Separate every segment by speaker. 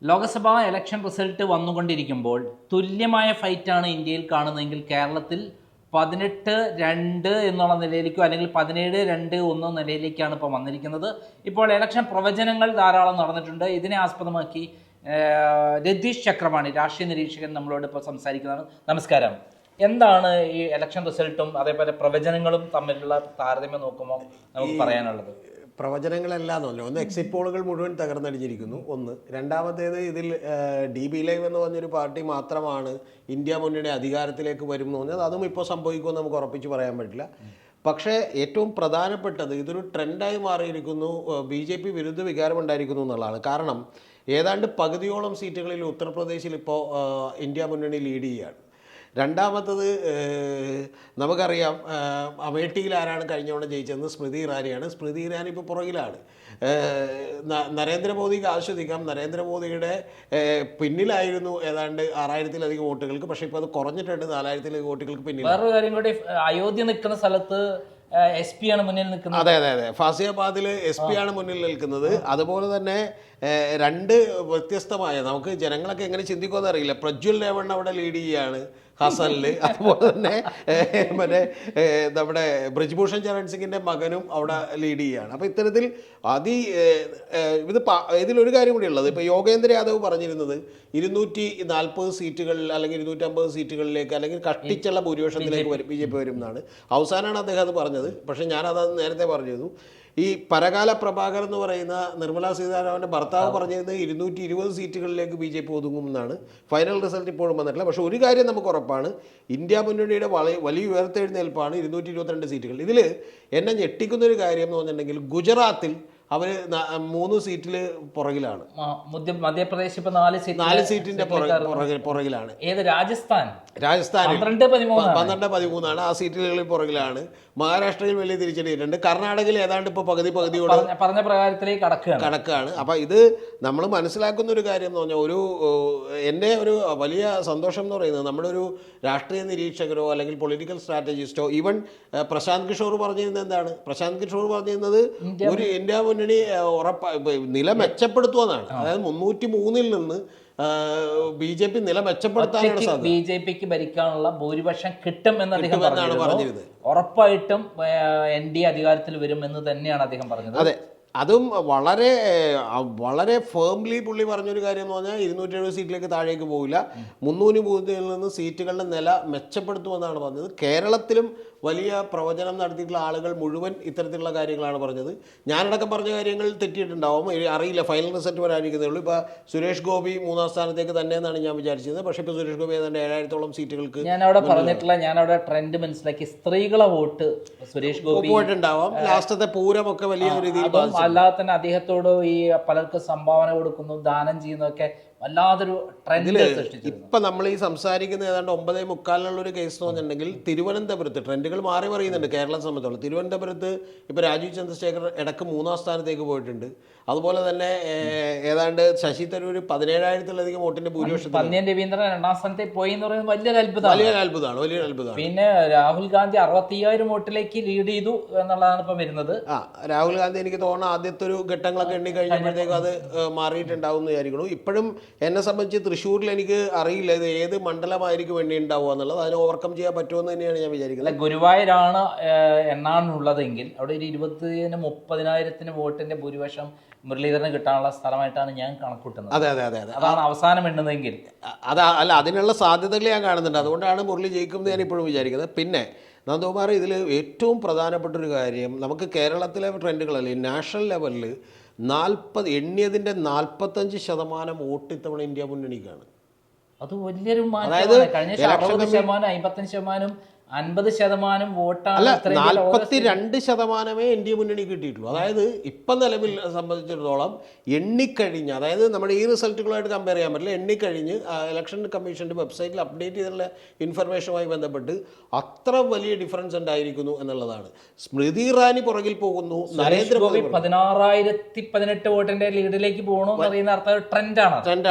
Speaker 1: Lok Sabha election result വന്നുകൊണ്ടിരിക്കുമ്പോൾ തുല്യമായ ഫൈറ്റാണ് ഇന്ത്യയിൽ കാണുന്നതെങ്കിൽ കേരളത്തിൽ 18-2 എന്നുള്ള നിലയിലേക്കോ അല്ലെങ്കിൽ 17-2-1 നിലയിലേക്കാണ് ഇപ്പോൾ വന്നിരിക്കുന്നത്. ഇപ്പോൾ ഇലക്ഷൻ പ്രവചനങ്ങൾ ധാരാളം നടന്നിട്ടുണ്ട്. ഇതിനെ ആസ്പദമാക്കി രതീഷ് ചക്രപാണി രാഷ്ട്രീയ നിരീക്ഷകൻ നമ്മളോട് ഇപ്പോൾ സംസാരിക്കുന്നതാണ്. നമസ്കാരം. എന്താണ് ഈ ഇലക്ഷൻ റിസൾട്ടും അതേപോലെ പ്രവചനങ്ങളും തമ്മിലുള്ള താരതമ്യം നോക്കുമ്പോൾ നമുക്ക് പറയാനുള്ളത്?
Speaker 2: പ്രവചനങ്ങളല്ലാന്നല്ലോ. ഒന്ന്, എക്സിറ്റ് പോളുകൾ മുഴുവൻ തകർന്നടിഞ്ഞിരിക്കുന്നു. ഒന്ന്. രണ്ടാമത്തേത്, ഇതിൽ DB ലൈവ് എന്ന് പറഞ്ഞൊരു പാർട്ടി മാത്രമാണ് ഇന്ത്യ മുന്നണി അധികാരത്തിലേക്ക് വരും എന്ന് പറഞ്ഞാൽ അതും ഇപ്പോൾ സംഭവിക്കുമെന്ന് നമുക്ക് ഉറപ്പിച്ച് പറയാൻ പറ്റില്ല. പക്ഷേ ഏറ്റവും പ്രധാനപ്പെട്ടത് ഇതൊരു ട്രെൻഡായി മാറിയിരിക്കുന്നു, BJP വിരുദ്ധ വികാരമുണ്ടായിരിക്കുന്നു എന്നുള്ളതാണ്. കാരണം ഏതാണ്ട് പകുതിയോളം സീറ്റുകളിൽ ഉത്തർപ്രദേശിൽ ഇപ്പോൾ ഇന്ത്യ മുന്നണി ലീഡ് ചെയ്യുകയാണ്. രണ്ടാമത്തത്, നമുക്കറിയാം അമേഠിയിൽ ആരാണ് കഴിഞ്ഞ തവണ ജയിച്ചതെന്ന് സ്മൃതി ഇറാനിയാണ്. സ്മൃതി ഇറാനി ഇപ്പോൾ പുറകിലാണ്. നരേന്ദ്രമോദിക്ക് ആശ്വസിക്കാം, നരേന്ദ്രമോദിയുടെ പിന്നിലായിരുന്നു ഏതാണ്ട് 6000-ലധികം വോട്ടുകൾക്ക്. പക്ഷേ ഇപ്പോൾ അത് കുറഞ്ഞിട്ടുണ്ട്, 4000-ലധികം വോട്ടുകൾക്ക് പിന്നിൽ.
Speaker 1: വേറൊരു കാര്യം കൂടി, അയോധ്യ നിൽക്കുന്ന സ്ഥലത്ത് SP ആണ് മുന്നിൽ നിൽക്കുന്നത്.
Speaker 2: അതെ, ഫാസിയാബാദിൽ SP ആണ് മുന്നിൽ നിൽക്കുന്നത്. അതുപോലെ തന്നെ രണ്ട് വ്യത്യസ്തമായ, നമുക്ക് ജനങ്ങളൊക്കെ എങ്ങനെ ചിന്തിക്കുമെന്ന് അറിയില്ല, പ്രജ്വൽ രേവണ്ണ അവിടെ ലീഡ് ചെയ്യുകയാണ് ഹസനിൽ. അതുപോലെ തന്നെ മറ്റേ നമ്മുടെ ബ്രിജ്ഭൂഷൺ ചരൺ സിംഗിൻ്റെ മകനും അവിടെ ലീഡ് ചെയ്യുകയാണ്. അപ്പോൾ ഇത്തരത്തിൽ ഇതിലൊരു കാര്യം കൂടി ഉള്ളത്, ഇപ്പോൾ യോഗേന്ദ്ര യാദവ് പറഞ്ഞിരുന്നത് 240 സീറ്റുകളിൽ അല്ലെങ്കിൽ 250 സീറ്റുകളിലേക്ക് അല്ലെങ്കിൽ കഷ്ടിച്ചുള്ള ഭൂരിപക്ഷത്തിലേക്ക് BJP വരും എന്നാണ്. അവസാനമാണ് അദ്ദേഹം അത് പറഞ്ഞത്. പക്ഷേ ഞാനത് നേരത്തെ പറഞ്ഞിരുന്നു. ഈ പരകാല പ്രഭാകർ എന്ന് പറയുന്ന നിർമ്മലാ സീതാരാമൻ്റെ ഭർത്താവ് പറഞ്ഞിരുന്നത് 220 സീറ്റുകളിലേക്ക് BJP ഒതുങ്ങുമെന്നാണ്. ഫൈനൽ റിസൾട്ട് ഇപ്പോഴും വന്നിട്ടില്ല. പക്ഷേ ഒരു കാര്യം നമുക്ക് ഉറപ്പാണ്, ഇന്ത്യ മുന്നണിയുടെ വലിയ ഉയർത്തെഴുന്നേൽപ്പാണ് 222 സീറ്റുകൾ. ഇതിൽ എന്നെ ഞെട്ടിക്കുന്നൊരു കാര്യം എന്ന് പറഞ്ഞിട്ടുണ്ടെങ്കിൽ ഗുജറാത്തിൽ അവർ 3 സീറ്റിൽ പുറകിലാണ്.
Speaker 1: മധ്യപ്രദേശ് ഇപ്പോൾ 4
Speaker 2: സീറ്റിന്റെ പുറകിലാണ്.
Speaker 1: ഏത്? രാജസ്ഥാൻ
Speaker 2: 12-13 ആ സീറ്റുകളിൽ പുറകിലാണ്. മഹാരാഷ്ട്രയിൽ വലിയ തിരിച്ചടിയിട്ടുണ്ട്. കർണാടകയിൽ ഏതാണ്ട് ഇപ്പോൾ പകുതിയോട്
Speaker 1: പറഞ്ഞ പ്രകാരത്തിലേക്ക്
Speaker 2: കടക്കുകയാണ്. അപ്പം ഇത് നമ്മൾ മനസ്സിലാക്കുന്ന ഒരു കാര്യം എന്ന് പറഞ്ഞാൽ, എൻ്റെ ഒരു വലിയ സന്തോഷം എന്ന് പറയുന്നത്, നമ്മുടെ ഒരു രാഷ്ട്രീയ നിരീക്ഷകരോ അല്ലെങ്കിൽ പൊളിറ്റിക്കൽ സ്ട്രാറ്റജിസ്റ്റോ, ഈവൻ പ്രശാന്ത് കിഷോർ പറഞ്ഞിരുന്നത് എന്താണ്? പ്രശാന്ത് കിഷോർ പറഞ്ഞിരുന്നത് ഒരു ഇന്ത്യ മുന്നണി നില മെച്ചപ്പെടുത്തുമെന്നാണ്. അതായത് 303-ൽ നിന്ന് BJP നില മെച്ചപ്പെടുത്താനാണ് സാധ്യത.
Speaker 1: BJPക്ക് ഭരിക്കാനുള്ള ഭൂരിപക്ഷം കിട്ടും എന്ന് അദ്ദേഹം
Speaker 2: പറഞ്ഞിരുന്നത്.
Speaker 1: ഉറപ്പായിട്ടും NDA അധികാരത്തിൽ വരും എന്ന് തന്നെയാണ് അദ്ദേഹം പറഞ്ഞത്.
Speaker 2: അതെ, അതും വളരെ ഫേംലി പുള്ളി പറഞ്ഞൊരു കാര്യം എന്ന് പറഞ്ഞാൽ 270 സീറ്റിലേക്ക് താഴേക്ക് പോകില്ല, 303-ൽ നിന്ന് സീറ്റുകളുടെ നില മെച്ചപ്പെടുത്തുമെന്നാണ് പറഞ്ഞത്. കേരളത്തിലും വലിയ പ്രവചനം നടത്തിയിട്ടുള്ള ആളുകൾ മുഴുവൻ ഇത്തരത്തിലുള്ള കാര്യങ്ങളാണ് പറഞ്ഞത്. ഞാനടക്കം പറഞ്ഞ കാര്യങ്ങൾ തെറ്റിയിട്ടുണ്ടാവും, അറിയില്ല, ഫൈനൽ റിസൾട്ട് വരാനിരിക്കുന്നേ ഉള്ളൂ. ഇപ്പോൾ സുരേഷ് ഗോപി 3-ാം സ്ഥാനത്തേക്ക് തന്നെയെന്നാണ് ഞാൻ വിചാരിച്ചത്. പക്ഷേ ഇപ്പോൾ സുരേഷ് ഗോപി ഏതാണ്ട് 7000-ഓളം സീറ്റുകൾക്ക്
Speaker 1: ഞാനവിടെ ട്രെൻഡ് മനസ്സിലാക്കി, സ്ത്രീകളെ വോട്ട് സുരേഷ് ഗോപി
Speaker 2: പോയിട്ടുണ്ടാവാം. ലാസ്റ്റത്തെ പൂരമൊക്കെ വലിയ രീതിയിൽ,
Speaker 1: അല്ലാതെ തന്നെ അദ്ദേഹത്തോട് ഈ പലർക്ക് സംഭാവന കൊടുക്കുന്നു, ദാനം ചെയ്യുന്നതൊക്കെ വല്ലാതൊരു ട്രെൻഡ് സൃഷ്ടിച്ചു.
Speaker 2: ഇപ്പം നമ്മൾ ഈ സംസാരിക്കുന്ന ഏതാണ്ട് 9:45-നുള്ളൊരു കേസ് എന്ന് പറഞ്ഞിട്ടുണ്ടെങ്കിൽ തിരുവനന്തപുരത്ത് ട്രെൻഡുകൾ മാറി പറയുന്നുണ്ട്. കേരളം സംബന്ധിച്ചോളം തിരുവനന്തപുരത്ത് ഇപ്പോൾ രാജീവ് ചന്ദ്രശേഖർ ഇടയ്ക്ക് 3-ാം സ്ഥാനത്തേക്ക് പോയിട്ടുണ്ട്. അതുപോലെ തന്നെ ഏതാണ്ട് ശശി തരൂർ 17,000-ലധികം വോട്ടിന്റെ ഭൂരിപക്ഷം.
Speaker 1: പന്ന്യൻ രവീന്ദ്രൻ 2-ാം സ്ഥാനത്തേക്ക് പോയി എന്ന് പറയുന്നത് വലിയൊരു അത്ഭുതമാണ്. പിന്നെ രാഹുൽ ഗാന്ധി 65,000 വോട്ടിലേക്ക് ലീഡ് ചെയ്തു എന്നുള്ളതാണ് ഇപ്പം വരുന്നത്.
Speaker 2: രാഹുൽ ഗാന്ധി എനിക്ക് തോന്നുന്നു ആദ്യത്തെ ഒരു ഘട്ടങ്ങളൊക്കെ എണ്ണി കഴിഞ്ഞപ്പോഴത്തേക്കും അത് മാറിയിട്ടുണ്ടാവും എന്ന് വിചാരിക്കുന്നു. ഇപ്പോഴും എന്നെ സംബന്ധിച്ച് തൃശ്ശൂരിൽ എനിക്ക് അറിയില്ല ഇത് ഏത് മണ്ഡലമായിരിക്കും വേണ്ടി ഉണ്ടാവുക എന്നുള്ളത്. അതിനെ ഓവർകം ചെയ്യാൻ പറ്റുമെന്ന് തന്നെയാണ് ഞാൻ വിചാരിക്കുന്നത്.
Speaker 1: ഗുരുവായൂരാണ് എണ്ണാനുള്ളതെങ്കിൽ അവിടെ ഒരു 20,000-30,000 വോട്ടിന്റെ ഭൂരിപക്ഷം മുരളീധരന് കിട്ടാനുള്ള സ്ഥലമായിട്ടാണ് ഞാൻ കണക്കൂട്ടുന്നത്.
Speaker 2: അതെ,
Speaker 1: അതാണ് അവസാനം എണ്ണുന്നതെങ്കിൽ.
Speaker 2: അതിനുള്ള സാധ്യതകൾ ഞാൻ കാണുന്നുണ്ട്. അതുകൊണ്ടാണ് മുരളി ജയിക്കുമെന്ന് ഞാൻ ഇപ്പോഴും വിചാരിക്കുന്നത്. പിന്നെ നന്ദകുമാർ, ഇതിൽ ഏറ്റവും പ്രധാനപ്പെട്ടൊരു കാര്യം, നമുക്ക് കേരളത്തിലെ ട്രെൻഡുകളല്ലേ, നാഷണൽ ലെവലിൽ എണ്ണിയതിൻ്റെ 45% വോട്ട് ഇത്തവണ ഇന്ത്യ മുന്നണിക്കാണ്.
Speaker 1: അത് വലിയൊരു മാറ്റമാണ്. കഴിഞ്ഞ 60%, 55%, 50% വോട്ടാണ്.
Speaker 2: 42% NDA മുന്നണി കിട്ടിയിട്ടുള്ളൂ. അതായത് ഇപ്പം നിലവിൽ സംബന്ധിച്ചിടത്തോളം എണ്ണിക്കഴിഞ്ഞ്, അതായത് നമ്മുടെ ഈ റിസൾട്ടുകളായിട്ട് കമ്പയർ ചെയ്യാൻ പറ്റില്ല, എണ്ണിക്കഴിഞ്ഞ് ഇലക്ഷൻ കമ്മീഷന്റെ വെബ്സൈറ്റിൽ അപ്ഡേറ്റ് ചെയ്തിട്ടുള്ള ഇൻഫർമേഷനുമായി ബന്ധപ്പെട്ട് അത്ര വലിയ ഡിഫറൻസ് ഉണ്ടായിരിക്കുന്നു എന്നുള്ളതാണ്. സ്മൃതി ഇറാനി പുറകിൽ പോകുന്നു,
Speaker 1: നരേന്ദ്രമോദി 16,018 വോട്ടിന്റെ ലീഡിലേക്ക് പോകണമെന്ന് പറയുന്ന ട്രെൻഡാണ്.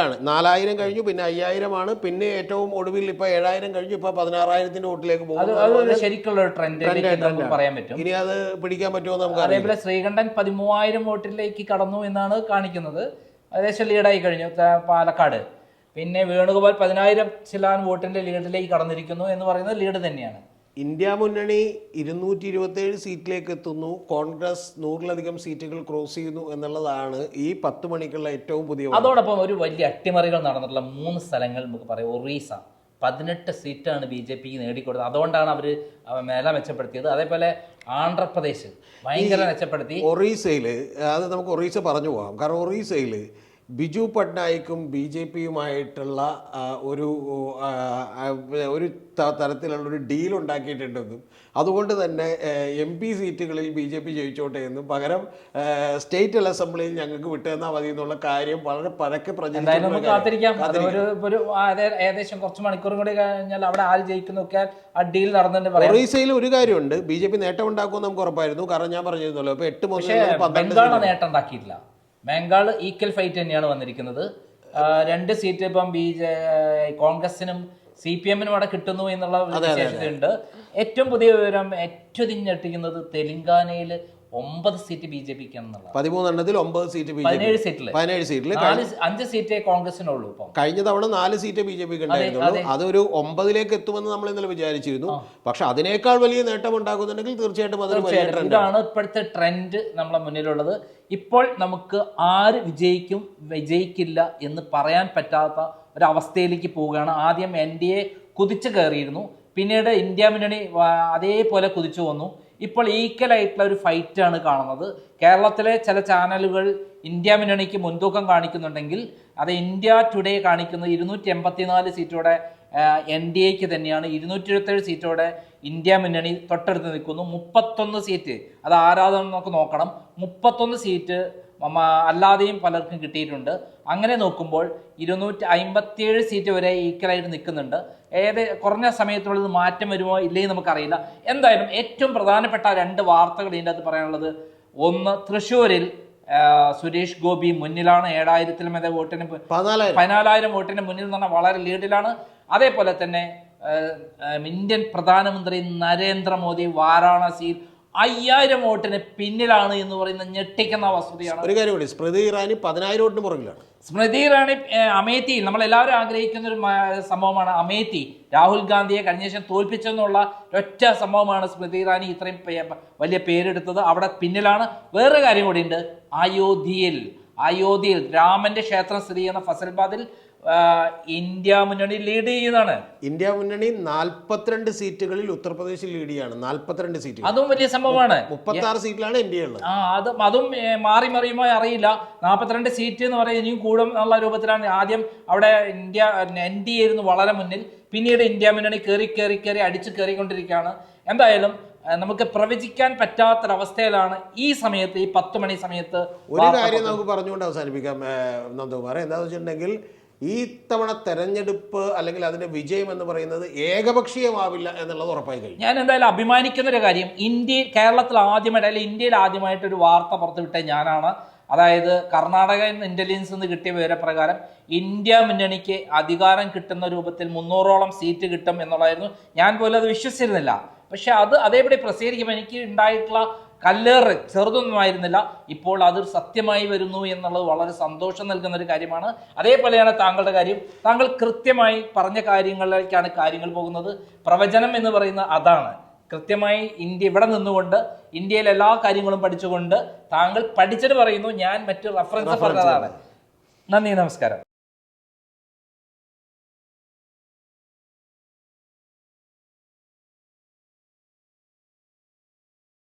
Speaker 2: 4000 കഴിഞ്ഞു, പിന്നെ 5000-ആണ്, പിന്നെ ഏറ്റവും ഒടുവിൽ ഇപ്പോൾ 7000 കഴിഞ്ഞു, ഇപ്പോൾ 16,000-ന്റെ വോട്ടിലേക്ക് പോകും.
Speaker 1: ശരിക്കുള്ള ഒരു ട്രെൻഡ് പറയാൻ പറ്റും.
Speaker 2: ഇനി അത് പിടിക്കാൻ പറ്റുമോ നമുക്ക്.
Speaker 1: അതേപോലെ ശ്രീകണ്ഠൻ 13,000 വോട്ടിലേക്ക് കടന്നു എന്നാണ് കാണിക്കുന്നത്. ഏകദേശം ലീഡായി കഴിഞ്ഞു പാലക്കാട്. പിന്നെ വേണുഗോപാൽ 10,000 ചില്ലാൻ വോട്ടിന്റെ ലീഡിലേക്ക് കടന്നിരിക്കുന്നു എന്ന് പറയുന്നത് ലീഡ് തന്നെയാണ്.
Speaker 2: ഇന്ത്യ മുന്നണി 227 സീറ്റിലേക്ക് എത്തുന്നു, കോൺഗ്രസ് 100-ലധികം സീറ്റുകൾ ക്രോസ് ചെയ്യുന്നു എന്നുള്ളതാണ് ഈ 10 മണിക്കുള്ള ഏറ്റവും പുതിയ.
Speaker 1: അതോടൊപ്പം ഒരു വലിയ അട്ടിമറികൾ നടന്നിട്ടുള്ള 3 സ്ഥലങ്ങൾ നമുക്ക് പറയാം. ഒറീസ 18 സീറ്റാണ് BJP നേടിക്കൊടുത്തത്. അതുകൊണ്ടാണ് അവർ മേല മെച്ചപ്പെടുത്തിയത്. അതേപോലെ ആന്ധ്രാപ്രദേശ് ഭയങ്കര മെച്ചപ്പെടുത്തി.
Speaker 2: ഒറീസയിൽ അത് നമുക്ക് ഒറീസ പറഞ്ഞു പോകാം. കാരണം ഒറീസയിൽ ബിജു പട്നായിക്കും BJPയുമായിട്ടുള്ള ഒരു തരത്തിലുള്ള ഒരു ഡീൽ ഉണ്ടാക്കിയിട്ടുണ്ടെന്നും അതുകൊണ്ട് തന്നെ MP സീറ്റുകളിൽ BJP ജയിച്ചോട്ടെ എന്നും പകരം സ്റ്റേറ്റ് അസംബ്ലിയിൽ ഞങ്ങൾക്ക് വിട്ടുതന്നാൽ മതി എന്നുള്ള കാര്യം വളരെ പരക്കെ
Speaker 1: ഏകദേശം കുറച്ച് മണിക്കൂറും കൂടി കഴിഞ്ഞാൽ അവിടെ ആര് ജയിക്കുന്നൊക്കെ ആ ഡീൽ നടന്നിട്ടുണ്ട്.
Speaker 2: ഒറീസയിൽ ഒരു കാര്യമുണ്ട്, BJP നേട്ടം ഉണ്ടാക്കുമെന്ന് നമുക്ക് ഉറപ്പായിരുന്നു. കാരണം ഞാൻ പറഞ്ഞിരുന്നല്ലോ, ഇപ്പൊ 8 മുതൽ
Speaker 1: ബംഗാൾ നേട്ടം ഉണ്ടാക്കിയിട്ടില്ല. ബംഗാൾ ഈക്വൽ ഫൈറ്റ് തന്നെയാണ് വന്നിരിക്കുന്നത്. 2 സീറ്റ് ഇപ്പം കോൺഗ്രസിനും CPM-നും അവിടെ കിട്ടുന്നു എന്നുള്ള വിശേഷതയുണ്ട്. ഏറ്റവും പുതിയ വിവരം, ഏറ്റവും ഞെട്ടിക്കുന്നത് തെലങ്കാനയിൽ 9 സീറ്റ് BJPക്ക് എന്നുള്ളത്.
Speaker 2: 13 9 സീറ്റ്
Speaker 1: 17 സീറ്റിൽ 5 സീറ്റേ കോൺഗ്രസിനുള്ളൂ. ഇപ്പം
Speaker 2: കഴിഞ്ഞ തവണ 4 സീറ്റ് BJPക്ക് ഉണ്ടായിരുന്നുള്ളൂ. അതൊരു 9ലേക്ക് എത്തുമെന്ന് നമ്മൾ ഇന്നലെ വിചാരിച്ചിരുന്നു. പക്ഷെ അതിനേക്കാൾ വലിയ നേട്ടം ഉണ്ടാക്കുന്നുണ്ടെങ്കിൽ തീർച്ചയായിട്ടും
Speaker 1: ഇതാണ് ഇപ്പോഴത്തെ ട്രെൻഡ് നമ്മളെ മുന്നിലുള്ളത്. ഇപ്പോൾ നമുക്ക് ആര് വിജയിക്കില്ല എന്ന് പറയാൻ പറ്റാത്ത ഒരവസ്ഥയിലേക്ക് പോവുകയാണ്. ആദ്യം NDA കുതിച്ചു കയറിയിരുന്നു, പിന്നീട് ഇന്ത്യ മുന്നണി അതേപോലെ കുതിച്ചു വന്നു. ഇപ്പോൾ ഈക്വൽ ആയിട്ടുള്ള ഒരു ഫൈറ്റാണ് കാണുന്നത്. കേരളത്തിലെ ചില ചാനലുകൾ ഇന്ത്യ മുന്നണിക്ക് മുൻതൂക്കം കാണിക്കുന്നുണ്ടെങ്കിൽ അത് ഇന്ത്യ ടുഡേ കാണിക്കുന്നത് 284 സീറ്റോടെ NDAക്ക് തന്നെയാണ്. 227 സീറ്റോടെ ഇന്ത്യ മുന്നണി തൊട്ടടുത്ത് നിൽക്കുന്നു. 31 സീറ്റ് അത് ആരാധന നമുക്ക് നോക്കണം. 31 സീറ്റ് അല്ലാതെയും പലർക്കും കിട്ടിയിട്ടുണ്ട്. അങ്ങനെ നോക്കുമ്പോൾ 257 സീറ്റ് വരെ ഈക്വലായിട്ട് നിൽക്കുന്നുണ്ട്. കുറഞ്ഞ സമയത്തുള്ളത് മാറ്റം വരുമോ ഇല്ലെങ്കിൽ നമുക്കറിയില്ല. എന്തായാലും ഏറ്റവും പ്രധാനപ്പെട്ട 2 വാർത്തകൾ ഇതിൻ്റെ അകത്ത് പറയാനുള്ളത്, ഒന്ന്, തൃശ്ശൂരിൽ സുരേഷ് ഗോപി മുന്നിലാണ്. 7,000 വോട്ടിന് 14,000 വോട്ടിന് മുന്നിൽ നിന്ന് വളരെ ലീഡിലാണ്. അതേപോലെ തന്നെ ഇന്ത്യൻ പ്രധാനമന്ത്രി നരേന്ദ്രമോദി വാരാണസിയിൽ 5,000 വോട്ടിന് പിന്നിലാണ് എന്ന് പറയുന്ന ഞെട്ടിക്കുന്ന വസ്തുതയാണ്.
Speaker 2: ഒരു കാര്യം കൂടി, സ്മൃതി ഇറാനി 10,000 വോട്ടിന് പുറകിലാണ്.
Speaker 1: സ്മൃതി ഇറാനി അമേത്തിയിൽ നമ്മളെല്ലാവരും ആഗ്രഹിക്കുന്ന ഒരു സംഭവമാണ്. അമേത്തി രാഹുൽ ഗാന്ധിയെ കഴിഞ്ഞ ശേഷം തോൽപ്പിച്ചെന്നുള്ള ഒറ്റ സംഭവമാണ് സ്മൃതി ഇറാനി ഇത്രയും വലിയ പേരെടുത്തത്. അവിടെ പിന്നിലാണ്. വേറൊരു കാര്യം കൂടിയുണ്ട്, അയോധ്യയിൽ രാമന്റെ ക്ഷേത്രം സ്ഥിതി ചെയ്യുന്ന ഫസൽബാദിൽ ഇന്ത്യ മുന്നണി ലീഡ് ചെയ്യുന്നതാണ്.
Speaker 2: ഇന്ത്യ മുന്നണി 42 സീറ്റുകളിൽ ഉത്തർപ്രദേശിൽ ലീഡ് ചെയ്യാണ്. 42 സീറ്റ്,
Speaker 1: അതും വലിയ സംഭവമാണ്.
Speaker 2: 36 സീറ്റിലാണ് NDA ഉള്ളത്.
Speaker 1: അതും മാറി മറിയുമോ അറിയില്ല. 42 സീറ്റ് എന്ന് പറയുന്നത് ഇനിയും കൂടും എന്നുള്ള രൂപത്തിലാണ്. ആദ്യം അവിടെ NDA ആയിരുന്നു വളരെ മുന്നിൽ, പിന്നീട് ഇന്ത്യ മുന്നണി കയറി അടിച്ചു കയറിക്കൊണ്ടിരിക്കുകയാണ്. എന്തായാലും നമുക്ക് പ്രവചിക്കാൻ പറ്റാത്തൊരവസ്ഥയിലാണ് ഈ സമയത്ത്, ഈ 10 മണി സമയത്ത്.
Speaker 2: ഒരു കാര്യം നമുക്ക് പറഞ്ഞുകൊണ്ട് അവസാനിപ്പിക്കാം നന്ദകുമാർ. എന്താണെന്ന് വെച്ചിട്ടുണ്ടെങ്കിൽ ഈ തവണ തെരഞ്ഞെടുപ്പ് അല്ലെങ്കിൽ അതിന്റെ വിജയം എന്ന് പറയുന്നത് ഏകപക്ഷീയമാവില്ല എന്നുള്ളത് ഉറപ്പായി കഴിഞ്ഞു.
Speaker 1: ഞാൻ എന്തായാലും അഭിമാനിക്കുന്ന ഒരു കാര്യം, കേരളത്തിൽ ആദ്യമായിട്ട് അല്ലെങ്കിൽ ഇന്ത്യയിൽ ആദ്യമായിട്ട് ഒരു വാർത്ത പുറത്തുവിട്ട ഞാനാണ്. അതായത് കർണാടക ഇന്റലിജൻസ് നിന്ന് കിട്ടിയ വിവരപ്രകാരം ഇന്ത്യ മുന്നണിക്ക് അധികാരം കിട്ടുന്ന രൂപത്തിൽ 300ഓളം സീറ്റ് കിട്ടും എന്നുള്ളതായിരുന്നു. ഞാൻ പോലും അത് വിശ്വസിച്ചിരുന്നില്ല. പക്ഷെ അത് അതേപടി പ്രസിദ്ധീകരിക്കുമ്പോൾ എനിക്ക് ഉണ്ടായിട്ടുള്ള കല്ലേറ് ചെറുതൊന്നുമായിരുന്നില്ല. ഇപ്പോൾ അത് സത്യമായി വരുന്നു എന്നുള്ളത് വളരെ സന്തോഷം നൽകുന്ന ഒരു കാര്യമാണ്. അതേപോലെയാണ് താങ്കളുടെ കാര്യം. താങ്കൾ കൃത്യമായി പറഞ്ഞ കാര്യങ്ങളിലേക്കാണ് കാര്യങ്ങൾ പോകുന്നത്. പ്രവചനം എന്ന് പറയുന്ന അതാണ്. കൃത്യമായി ഇവിടെ നിന്നുകൊണ്ട് ഇന്ത്യയിലെ എല്ലാ കാര്യങ്ങളും പഠിച്ചുകൊണ്ട് താങ്കൾ പഠിച്ചിട്ട് പറയുന്നു. ഞാൻ മറ്റു റെഫറൻസ് പറഞ്ഞതാണ്. നന്ദി, നമസ്കാരം.